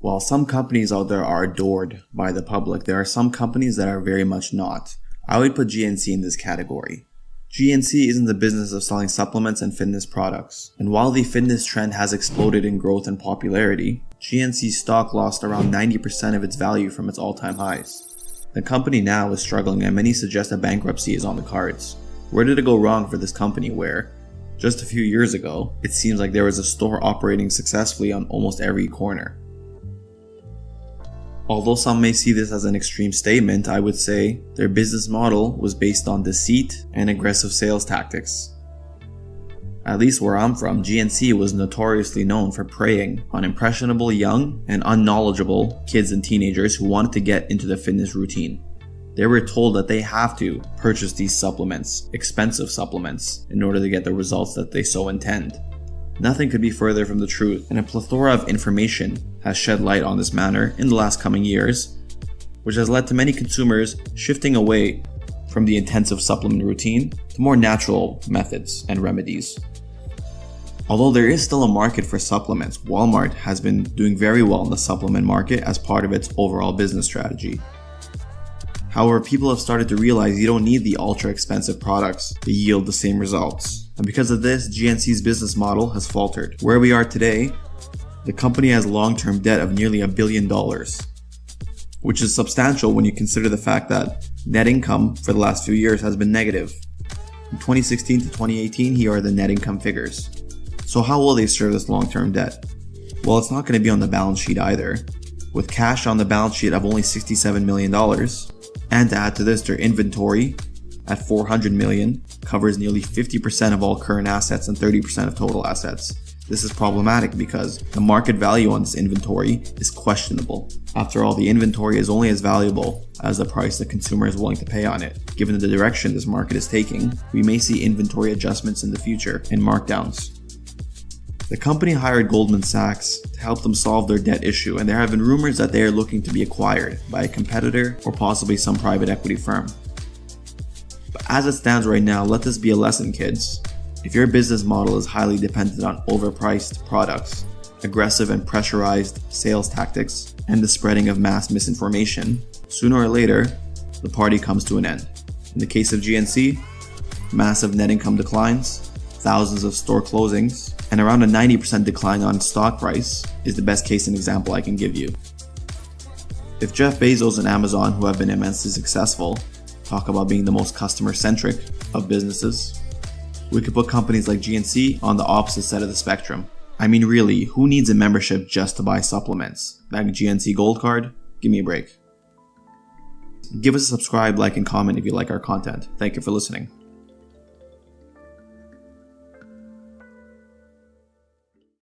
While some companies out there are adored by the public, there are some companies that are very much not. I would put GNC in this category. GNC is in the business of selling supplements and fitness products. And while the fitness trend has exploded in growth and popularity, GNC's stock lost around 90% of its value from its all-time highs. The company now is struggling and many suggest a bankruptcy is on the cards. Where did it go wrong for this company where, just a few years ago, it seems like there was a store operating successfully on almost every corner? Although some may see this as an extreme statement, I would say their business model was based on deceit and aggressive sales tactics. At least where I'm from, GNC was notoriously known for preying on impressionable young and unknowledgeable kids and teenagers who wanted to get into the fitness routine. They were told that they have to purchase these supplements, expensive supplements, in order to get the results that they so intend. Nothing could be further from the truth, and a plethora of information has shed light on this matter in the last coming years, which has led to many consumers shifting away from the intensive supplement routine to more natural methods and remedies. Although there is still a market for supplements, Walmart has been doing very well in the supplement market as part of its overall business strategy. However, people have started to realize you don't need the ultra expensive products to yield the same results. And because of this, GNC's business model has faltered. Where we are today, the company has long-term debt of nearly $1 billion, which is substantial when you consider the fact that net income for the last few years has been negative. From 2016 to 2018, here are the net income figures. So how will they serve this long-term debt? Well, it's not going to be on the balance sheet either. With cash on the balance sheet of only $67 million, and to add to this, their inventory at $400 million covers nearly 50% of all current assets and 30% of total assets. This is problematic because the market value on this inventory is questionable. After all, the inventory is only as valuable as the price the consumer is willing to pay on it. Given the direction this market is taking, we may see inventory adjustments in the future and markdowns. The company hired Goldman Sachs to help them solve their debt issue, and there have been rumors that they are looking to be acquired by a competitor or possibly some private equity firm. But as it stands right now, let this be a lesson, kids. If your business model is highly dependent on overpriced products, aggressive and pressurized sales tactics, and the spreading of mass misinformation, sooner or later, the party comes to an end. In the case of GNC, massive net income declines, thousands of store closings, and around a 90% decline on stock price is the best case and example I can give you. If Jeff Bezos and Amazon, who have been immensely successful, talk about being the most customer-centric of businesses, we could put companies like GNC on the opposite side of the spectrum. I mean, really, who needs a membership just to buy supplements? That GNC Gold Card? Give me a break. Give us a subscribe, like, and comment if you like our content. Thank you for listening.